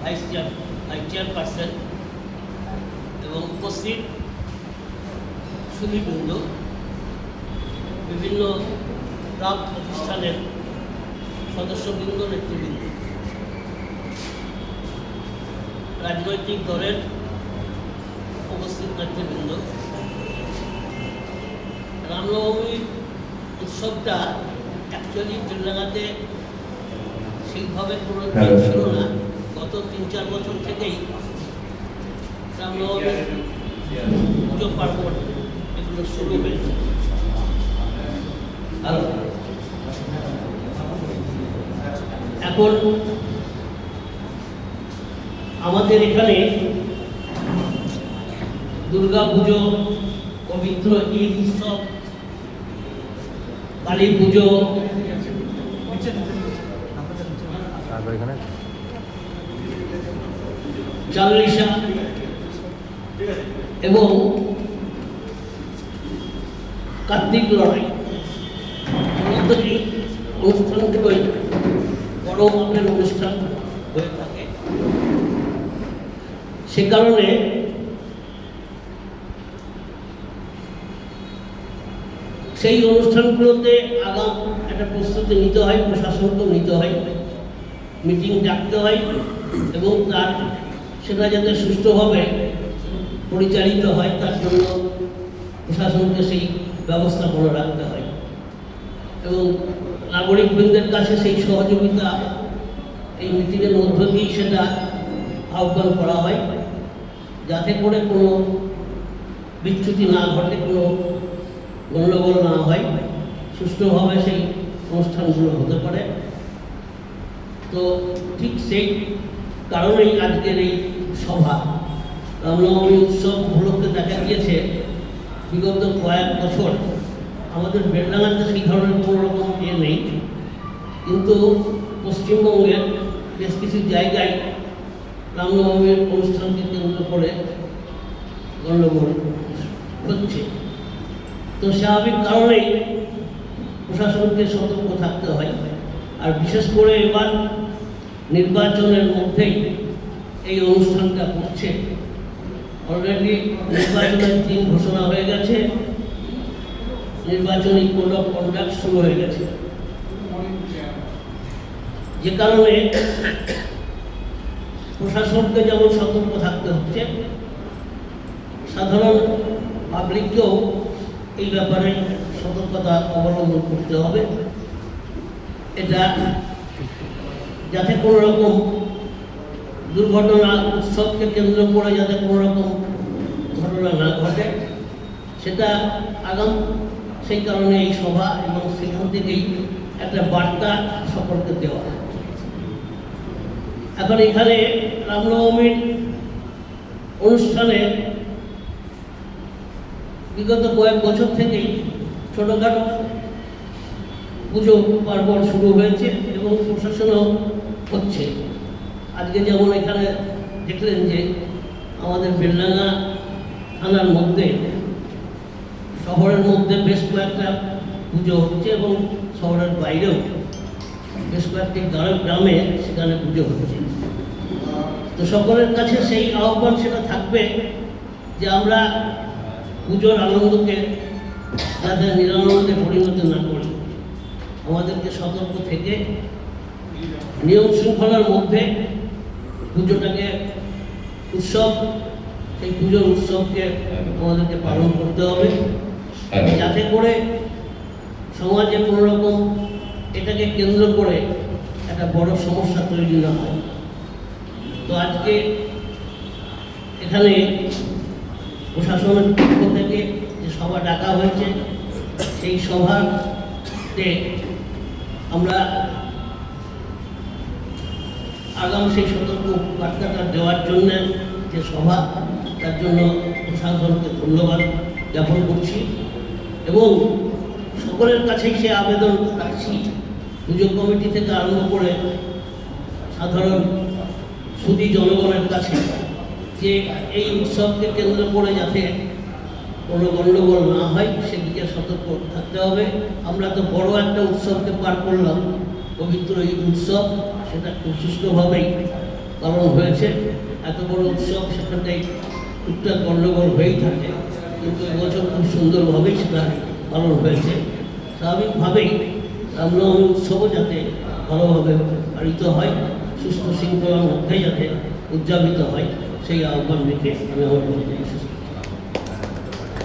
Vice chairperson এবং উপস্থিত সুধীবৃন্দ, বিভিন্ন ক্লাব প্রতিষ্ঠানের সদস্যবৃন্দ, নেতৃবৃন্দ, রাজনৈতিক দলের উপস্থিত নেতৃবৃন্দ, রামনবমী উৎসবটা অ্যাকচুয়ালি বেলডাঙাতে সেইভাবে কোনো ছিল না। গত 3-4 বছর থেকেই রামনবমী পুজো পার্বণ এগুলো শুরু হয়েছে। এখন আমাদের এখানে দুর্গা পুজো, পবিত্র ঈদ উৎসব, কালী পুজো, চাল্লিশা এবং কার্তিক লড়াই এই অনুষ্ঠানগুলোই বড় মাপের অনুষ্ঠান হয়ে থাকে। সে কারণে সেই অনুষ্ঠানগুলোতে আগাম একটা প্রস্তুতি নিতে হয়, প্রশাসনকেও নিতে হয়, মিটিং ডাকতে হয় এবং তার সেটা যাতে সুষ্ঠুভাবে পরিচালিত হয় তার জন্য প্রশাসনকে সেই ব্যবস্থা করে রাখতে হয় এবং নাগরিকবৃন্দের কাছে সেই সহযোগিতা এই মিটিংয়ের মধ্য দিয়েই সেটা আহ্বান করা হয়, যাতে করে কোনো বিচ্যুতি না ঘটে, কোনো গণ্ডগোল না হয়, সুষ্ঠুভাবে সেই অনুষ্ঠানগুলো হতে পারে। তো ঠিক সেই কারণেই আজকের এই সভা। রামনবমী উৎসব উপলক্ষে দেখা গিয়েছে বিগত কয়েক বছর আমাদের বেলডাঙাতে সেই ধরনের কোনো রকম নেই, কিন্তু পশ্চিমবঙ্গের বেশ কিছু জায়গায় রামনবমীর অনুষ্ঠানকে কেন্দ্র করে গণ্ডগোল হচ্ছে। তো স্বাভাবিক কারণেই প্রশাসনকে সতর্ক থাকতে হয়। আর বিশেষ করে এবার নির্বাচনের মধ্যেই এই অনুষ্ঠানটা করছে। অলরেডি নির্বাচনের দিন ঘোষণা হয়ে গেছে, নির্বাচনী কোড অফ কন্ডাক্ট শুরু হয়ে গেছে, যে কারণে প্রশাসনকে যেমন সতর্ক থাকতে হচ্ছে, সাধারণ পাবলিককেও এই ব্যাপারে সতর্কতা অবলম্বন করতে হবে। এটা যাতে কোনো রকম দুর্ঘটনা, উৎসবকে কেন্দ্র করে যাতে কোনো রকম ঘটনা না ঘটে, সেটা আগাম সেই কারণে এই সভা এবং সেখান থেকেই একটা বার্তা সকলকে দেওয়া। এখন এখানে রামনবমীর অনুষ্ঠানে বিগত কয়েক বছর থেকেই ছোটোখাটো পুজো পার্বণ শুরু হয়েছে এবং প্রশাসনও হচ্ছে। আজকে যেমন এখানে দেখলেন যে আমাদের বেলডাঙা থানার মধ্যে, শহরের মধ্যে বেশ কয়েকটা পুজো হচ্ছে এবং শহরের বাইরেও বেশ কয়েকটি গ্রামে সেখানে পুজো হচ্ছে। তো সকলের কাছে সেই আহ্বান সেটা থাকবে যে আমরা পুজোর আনন্দকে যাতে নিরানন্দে পরিণত না করি, আমাদেরকে সতর্ক থেকে নিয়ম শৃঙ্খলার মধ্যে পুজোটাকে উৎসব, সেই পুজোর উৎসবকে আমাদেরকে পালন করতে হবে, যাতে করে সমাজে কোনো রকম এটাকে কেন্দ্র করে একটা বড় সমস্যা তৈরি না হয়। তো আজকে এখানে প্রশাসনের পক্ষ থেকে যে সভা ডাকা হয়েছে, সেই সভাতে আমরা আগাম সেই সতর্ক বার্তাটা দেওয়ার জন্য যে সভা, তার জন্য প্রশাসনকে ধন্যবাদ জ্ঞাপন করছি এবং সকলের কাছেই সে আবেদন রাখছি, পুজো কমিটি থেকে আরম্ভ করে সাধারণ সুধী জনগণের কাছে, যে এই উৎসবকে কেন্দ্র করে যাতে কোনো গণ্ডগোল না হয় সেদিকে সতর্ক থাকতে হবে। আমরা তো বড় একটা উৎসবকে পার করলাম, পবিত্র ঈদ উৎসব, সেটা খুব সুষ্ঠুভাবেই পালন হয়েছে। এত বড় উৎসব সেখানটাই টুকটাক গণ্ডগোল হয়েই থাকে, কিন্তু এবছর খুব সুন্দরভাবেই সেটা পালন হয়েছে। স্বাভাবিকভাবেই রামনবমী উৎসবও যাতে ভালোভাবে পালিত হয়, সুস্থ শৃঙ্খলার মধ্যে যাতে উদযাপিত হয়, সেই আহ্বান রেখে আমি আমার বক্তব্য শেষ করছি।